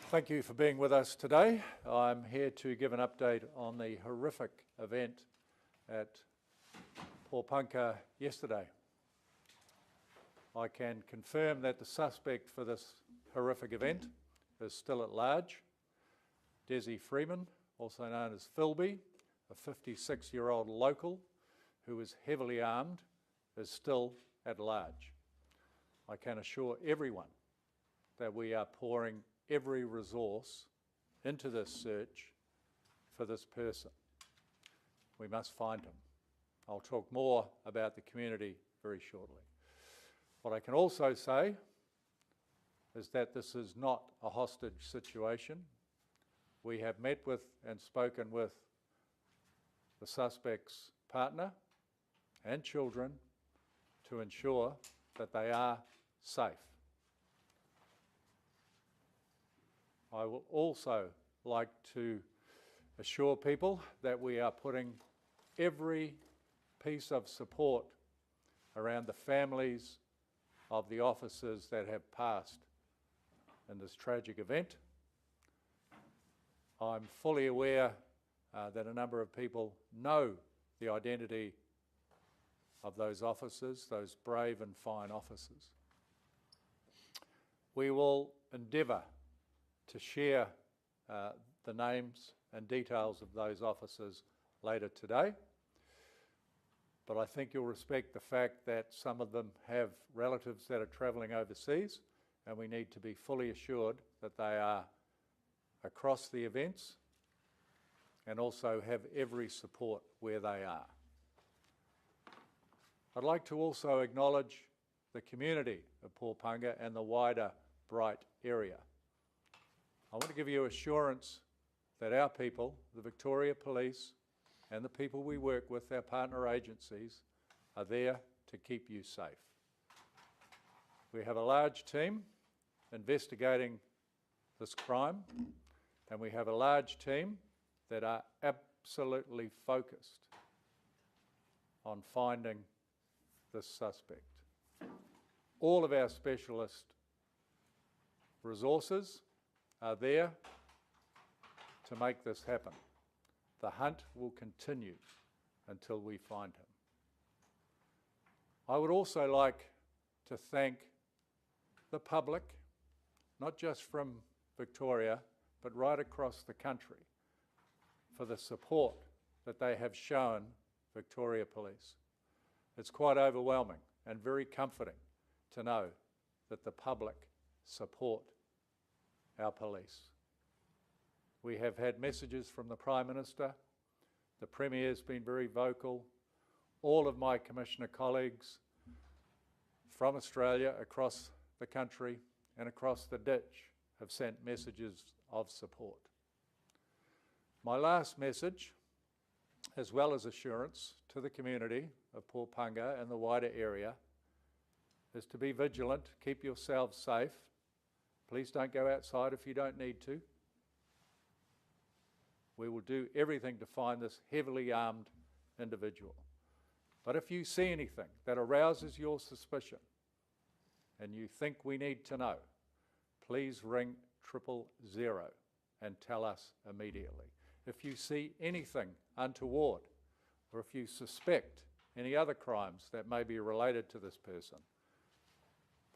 Thank you for being with us today. I'm here to give an update on the horrific event at Porepunkah yesterday. I can confirm that the suspect for this horrific event is still at large. Desi Freeman, also known as Philby, a 56-year-old local who is heavily armed, is still at large. I can assure everyone that we are pouring every resource into this search for this person. We must find him. I'll talk more about the community very shortly. What I can also say is that this is not a hostage situation. We have met with and spoken with the suspect's partner and children to ensure that they are safe. I would also like to assure people that we are putting every piece of support around the families of the officers that have passed in this tragic event. I'm fully aware that a number of people know the identity of those officers, those brave and fine officers. We will endeavour to share the names and details of those officers later today, but I think you'll respect the fact that some of them have relatives that are travelling overseas, and we need to be fully assured that they are across the events and also have every support where they are. I'd like to also acknowledge the community of Porepunkah and the wider Bright area. I want to give you assurance that our people, the Victoria Police, and the people we work with, our partner agencies, are there to keep you safe. We have a large team investigating this crime, and we have a large team that are absolutely focused on finding this suspect. All of our specialist resources are there to make this happen. The hunt will continue until we find him. I would also like to thank the public, not just from Victoria, but right across the country, for the support that they have shown Victoria Police. It's quite overwhelming and very comforting to know that the public support our police. We have had messages from the Prime Minister, the Premier's been very vocal, all of my Commissioner colleagues from Australia across the country and across the ditch have sent messages of support. My last message, as well as assurance to the community of Porepunkah and the wider area, is to be vigilant, keep yourselves safe. Please don't go outside if you don't need to. We will do everything to find this heavily armed individual. But if you see anything that arouses your suspicion and you think we need to know, please ring 000 and tell us immediately. If you see anything untoward, or if you suspect any other crimes that may be related to this person,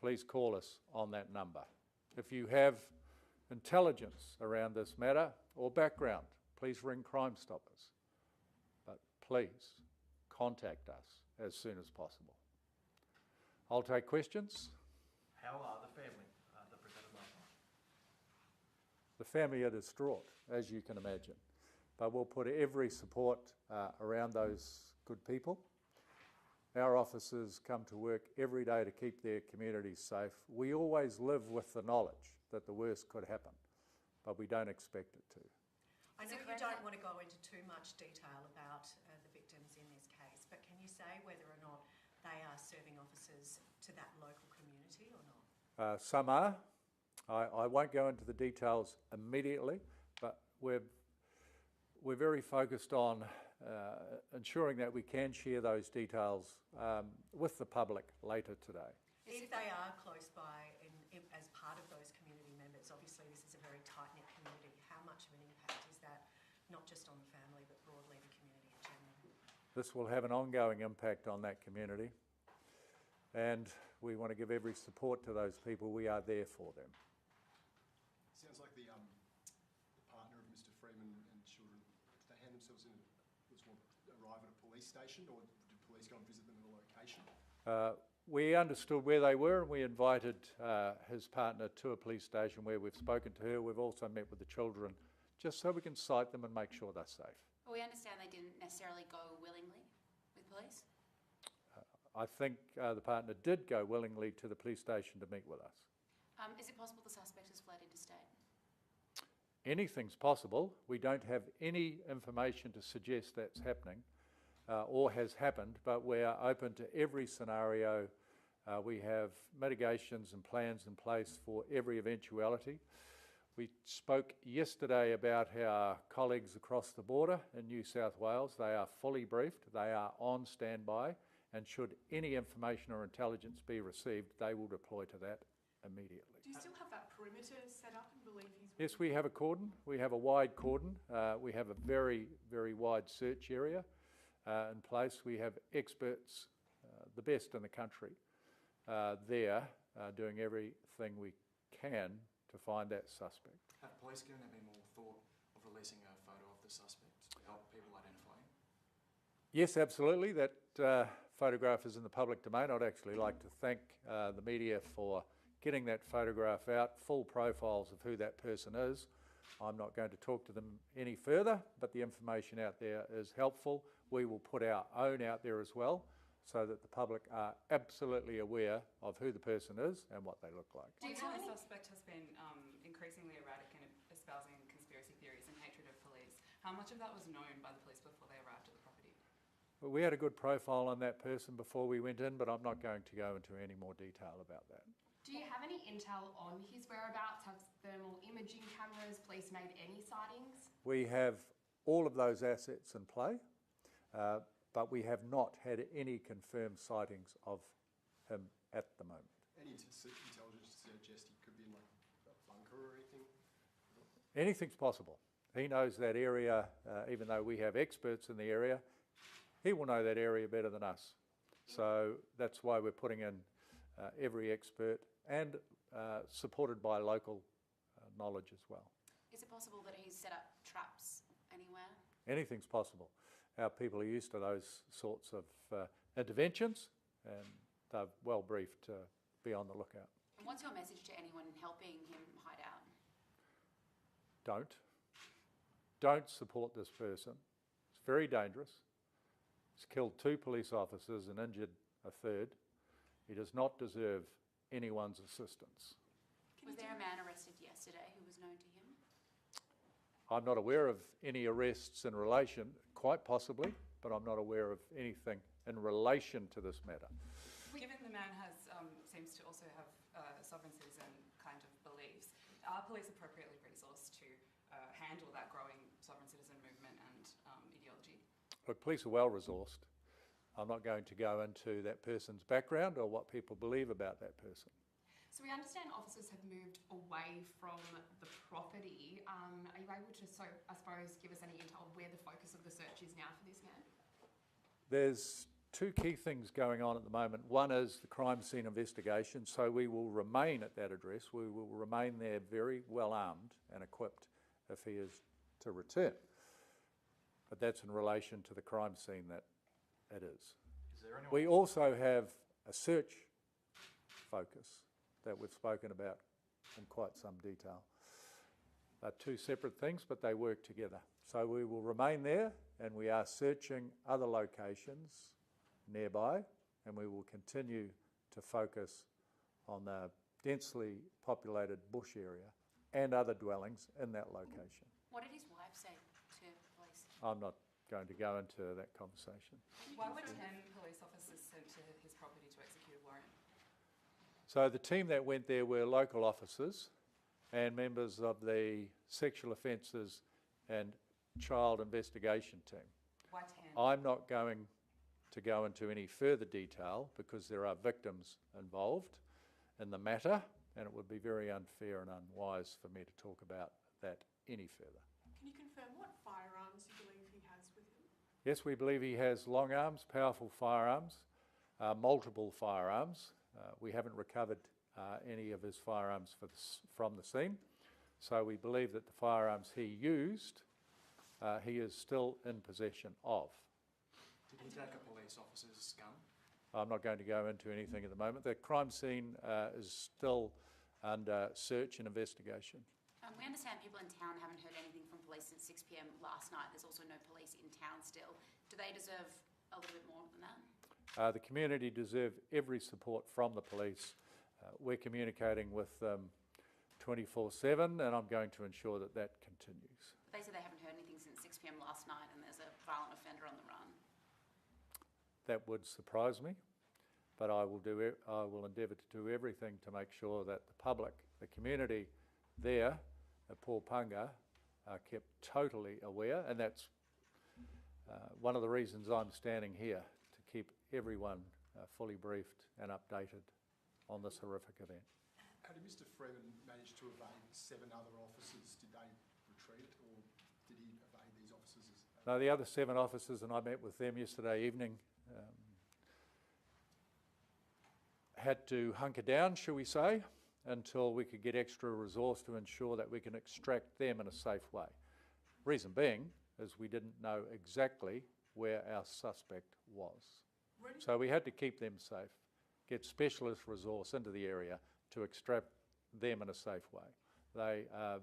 please call us on that number. If you have intelligence around this matter or background, please ring Crime Stoppers. But please contact us as soon as possible. I'll take questions. How are the family that presented last night? The family are distraught, as you can imagine. But we'll put every support around those good people. Our officers come to work every day to keep their communities safe. We always live with the knowledge that the worst could happen, but we don't expect it to. I know you don't want to go into too much detail about the victims in this case, but can you say whether or not they are serving officers to that local community or not? Some are. I won't go into the details immediately, but we're very focused on ensuring that we can share those details with the public later today. If they are close by as part of those community members, because obviously this is a very tight-knit community. How much of an impact is that, not just on the family, but broadly the community in general? This will have an ongoing impact on that community, and we want to give every support to those people. We are there for them. Sounds like the partner of Mr. Freeman and children, did they hand themselves in, arrive at a police station, or did police go and visit them at a location? We understood where they were, and we invited his partner to a police station where we've spoken to her. We've also met with the children just so we can cite them and make sure they're safe. Well, we understand they didn't necessarily go willingly with police. I think the partner did go willingly to the police station to meet with us. Is it possible the suspect has fled interstate? Anything's possible. We don't have any information to suggest that's happening or has happened, but we are open to every scenario. We have mitigations and plans in place for every eventuality. We spoke yesterday about our colleagues across the border in New South Wales. They are fully briefed. They are on standby, and should any information or intelligence be received, they will deploy to that immediately. Do you still have that perimeter set up and believe he's... Yes, we have a cordon. We have a wide cordon. We have a very, very wide search area in place. We have experts, the best in the country, there doing everything we can to find that suspect. Have police given any more thought of releasing a photo of the suspect to help people identify him? Yes, absolutely. That photograph is in the public domain. I'd actually like to thank the media for getting that photograph out, full profiles of who that person is. I'm not going to talk to them any further, but the information out there is helpful. We will put our own out there as well, so that the public are absolutely aware of who the person is and what they look like. Do you know the suspect has been increasingly erratic and espousing conspiracy theories and hatred of police? How much of that was known by the police before they arrived at the property? Well, we had a good profile on that person before we went in, but I'm not going to go into any more detail about that. Do you have any intel on his whereabouts? Have thermal imaging cameras, police made any sightings? We have all of those assets in play, but we have not had any confirmed sightings of him at the moment. Any intelligence suggest he could be in like a bunker or anything? Anything's possible. He knows that area, even though we have experts in the area, he will know that area better than us. So that's why we're putting in every expert and supported by local knowledge as well. Is it possible that he's set up traps anywhere? Anything's possible. Our people are used to those sorts of interventions, and they're well briefed to be on the lookout. And what's your message to anyone helping him hide out? Don't support this person. It's very dangerous. He's killed 2 police officers and injured a 3rd. He does not deserve anyone's assistance. Was there a man arrested yesterday who was known to him? I'm not aware of any arrests in relation, quite possibly, but I'm not aware of anything in relation to this matter. Given the man seems to also have sovereign citizen kind of beliefs, are police appropriately resourced to handle that growing sovereign citizen movement and ideology? Look, police are well resourced. I'm not going to go into that person's background or what people believe about that person. So we understand officers have moved away from the property. Are you able to, I suppose, give us any intel on where the focus of the search is now for this man? There's 2 key things going on at the moment. One is the crime scene investigation, so we will remain at that address. We will remain there very well armed and equipped if he is to return. But that's in relation to the crime scene that it is. Is there anyone? We also have a search focus that we've spoken about in quite some detail. They're 2 separate things, but they work together. So we will remain there, and we are searching other locations nearby, and we will continue to focus on the densely populated bush area and other dwellings in that location. What did his wife say to police? I'm not going to go into that conversation. Why were 10 police officers sent to his property to execute a warrant? So the team that went there were local officers and members of the sexual offences and child investigation team. Why 10? I'm not going to go into any further detail because there are victims involved in the matter, and it would be very unfair and unwise for me to talk about that any further. Can you confirm what firearms you believe he has with him? Yes, we believe he has long arms, powerful firearms, multiple firearms. We haven't recovered any of his firearms from the scene, so we believe that the firearms he used, he is still in possession of. Did he take a police officer's gun? I'm not going to go into anything at the moment. The crime scene is still under search and investigation. We understand people in town haven't heard anything from police since 6 p.m. last night. There's also no police in town still. Do they deserve a little bit more than that? The community deserve every support from the police. We're communicating with them 24/7, and I'm going to ensure that that continues. But they say they haven't heard anything since 6 p.m. last night and there's a violent offender on the run. That would surprise me, but I will endeavour to do everything to make sure that the public, the community there at Porepunkah are kept totally aware, and that's one of the reasons I'm standing here, to keep everyone fully briefed and updated on this horrific event. How did Mr Freeman manage to evade 7 other officers? Did they retreat, or did he evade these officers? No, the other 7 officers, and I met with them yesterday evening, had to hunker down, shall we say, until we could get extra resource to ensure that we can extract them in a safe way. Reason being is we didn't know exactly where our suspect was. So we had to keep them safe, get specialist resource into the area to extract them in a safe way. They are,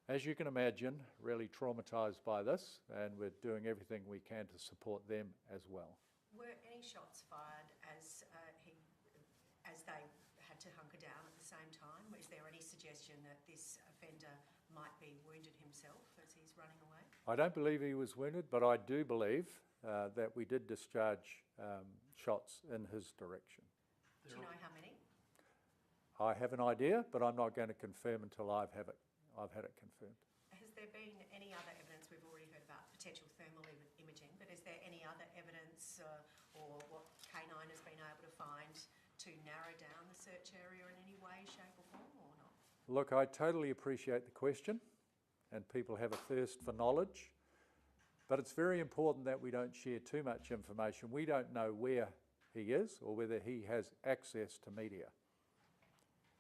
as you can imagine, really traumatised by this, and we're doing everything we can to support them as well. Were any shots fired as they had to hunker down at the same time? Is there any suggestion that this offender might be wounded himself as he's running away? I don't believe he was wounded, but I do believe that we did discharge shots in his direction. Do you know how many? I have an idea, but I'm not going to confirm until I've had it confirmed. Has there been any other evidence? We've already heard about potential thermal imaging, but is there any other evidence or what K9 has been able to find to narrow down the search area in any way, shape or form, or not? Look, I totally appreciate the question, and people have a thirst for knowledge, but it's very important that we don't share too much information. We don't know where he is or whether he has access to media.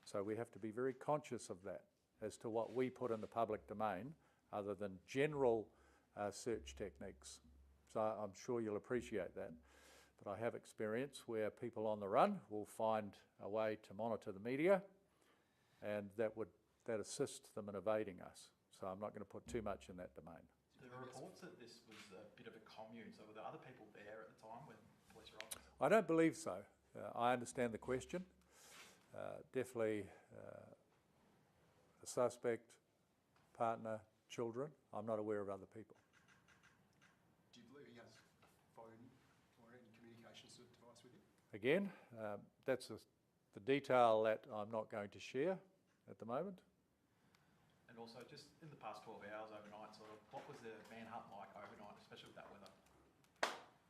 So we have to be very conscious of that as to what we put in the public domain other than general search techniques. So I'm sure you'll appreciate that. But I have experience where people on the run will find a way to monitor the media, and that assists them in evading us. So I'm not going to put too much in that domain. There were reports that this was a bit of a commune, so were there other people there at the time when police arrived? I don't believe so. I understand the question. Definitely a suspect, partner, children. I'm not aware of other people. Do you believe he has a phone or any communications device with him? Again, that's the detail that I'm not going to share at the moment. And also, just in the past 12 hours overnight, sort of, what was the manhunt like overnight, especially with that weather?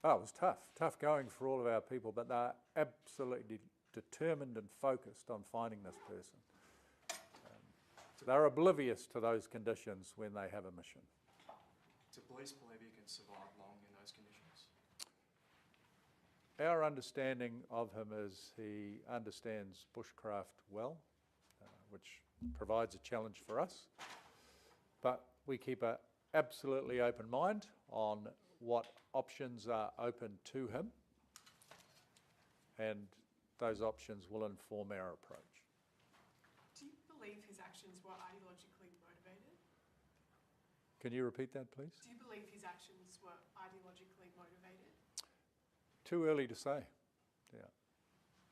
Oh, it was tough. Tough going for all of our people, but they're absolutely determined and focused on finding this person. They're oblivious to those conditions when they have a mission. Do police believe you can survive long in those conditions? Our understanding of him is he understands bushcraft well, which provides a challenge for us. But we keep an absolutely open mind on what options are open to him, and those options will inform our approach. Do you believe his actions were ideologically motivated? Can you repeat that, please? Do you believe his actions were ideologically motivated? Too early to say. Yeah.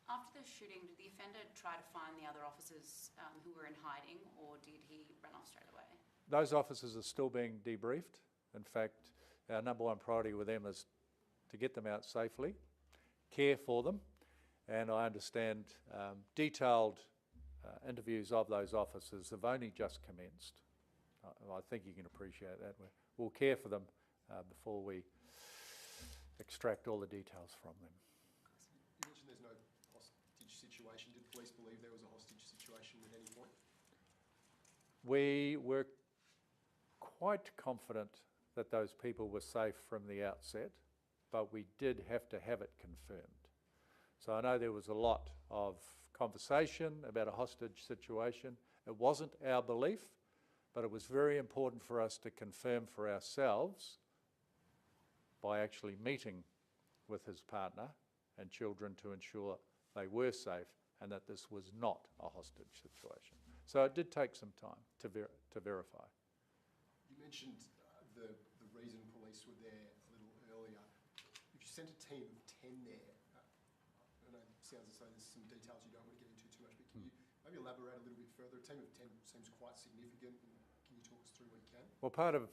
After the shooting, did the offender try to find the other officers who were in hiding, or did he run off straight away? Those officers are still being debriefed. In fact, our number one priority with them is to get them out safely, care for them, and I understand detailed interviews of those officers have only just commenced. I think you can appreciate that. We'll care for them before we extract all the details from them. You mentioned there's no hostage situation. Did police believe there was a hostage situation? We were quite confident that those people were safe from the outset, but we did have to have it confirmed. So I know there was a lot of conversation about a hostage situation. It wasn't our belief, but it was very important for us to confirm for ourselves by actually meeting with his partner and children to ensure they were safe and that this was not a hostage situation. So it did take some time to verify. You mentioned the reason police were there a little earlier. If you sent a team of 10 there, I know it sounds as though there's some details you don't want to get into too much, but can you maybe elaborate a little bit further? A team of 10 seems quite significant. Can you talk us through what you can? Well, part of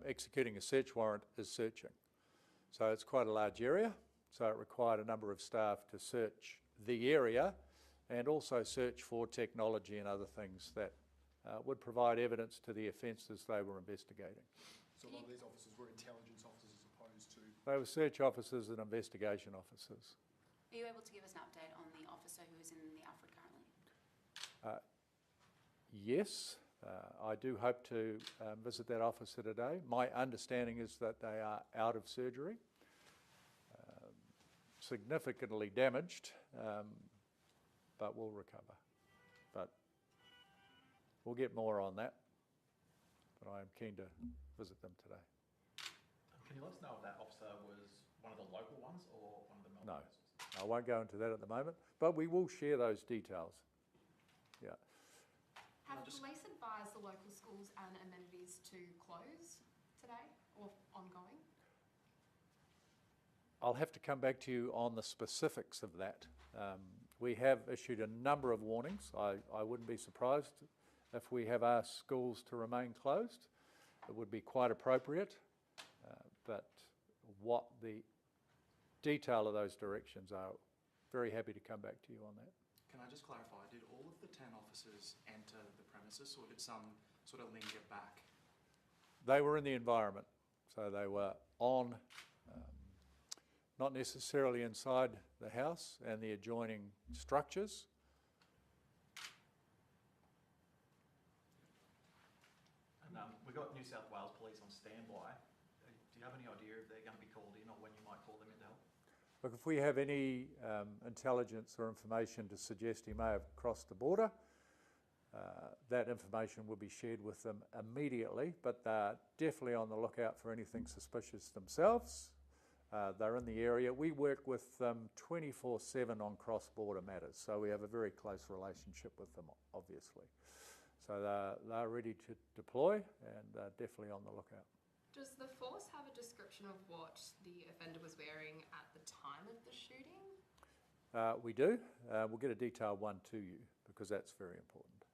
executing a search warrant is searching. So it's quite a large area, so it required a number of staff to search the area and also search for technology and other things that would provide evidence to the offences they were investigating. So a lot of these officers were intelligence officers as opposed to... They were search officers and investigation officers. Are you able to give us an update on the officer who is in the AFRA currently? Yes, I do hope to visit that officer today. My understanding is that they are out of surgery, significantly damaged, but will recover. But we'll get more on that, but I am keen to visit them today. Can you let us know if that officer was one of the local ones or one of the Melbourne officers? I won't go into that at the moment, but we will share those details. Yeah. Have police advised the local schools and amenities to close today or ongoing? I'll have to come back to you on the specifics of that. We have issued a number of warnings. I wouldn't be surprised if we have asked schools to remain closed. It would be quite appropriate, but what the detail of those directions are, very happy to come back to you on that. Can I just clarify, did all of the 10 officers enter the premises or did some sort of linger back? They were in the environment, so they were on, not necessarily inside the house and the adjoining structures. And we've got New South Wales Police on standby. Do you have any idea if they're going to be called in or when you might call them in to help? Look, if we have any intelligence or information to suggest he may have crossed the border, that information will be shared with them immediately, but they're definitely on the lookout for anything suspicious themselves. They're in the area. We work with them 24/7 on cross-border matters, so we have a very close relationship with them, obviously. So they're ready to deploy and they're definitely on the lookout. Does the force have a description of what the offender was wearing at the time of the shooting? We do. We'll get a detailed one to you because that's very important.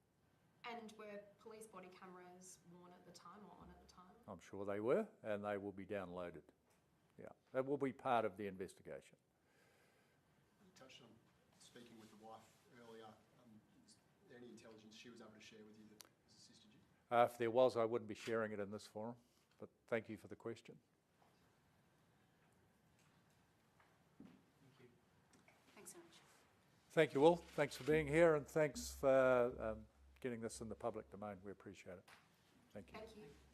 And were police body cameras worn at the time or on at the time? I'm sure they were, and they will be downloaded. Yeah, that will be part of the investigation. You touched on speaking with the wife earlier. Is there any intelligence she was able to share with you that has assisted you? If there was, I wouldn't be sharing it in this forum, but thank you for the question. Thank you. Thanks so much. Thank you all. Thanks for being here, and thanks for getting this in the public domain. We appreciate it. Thank you. Thank you.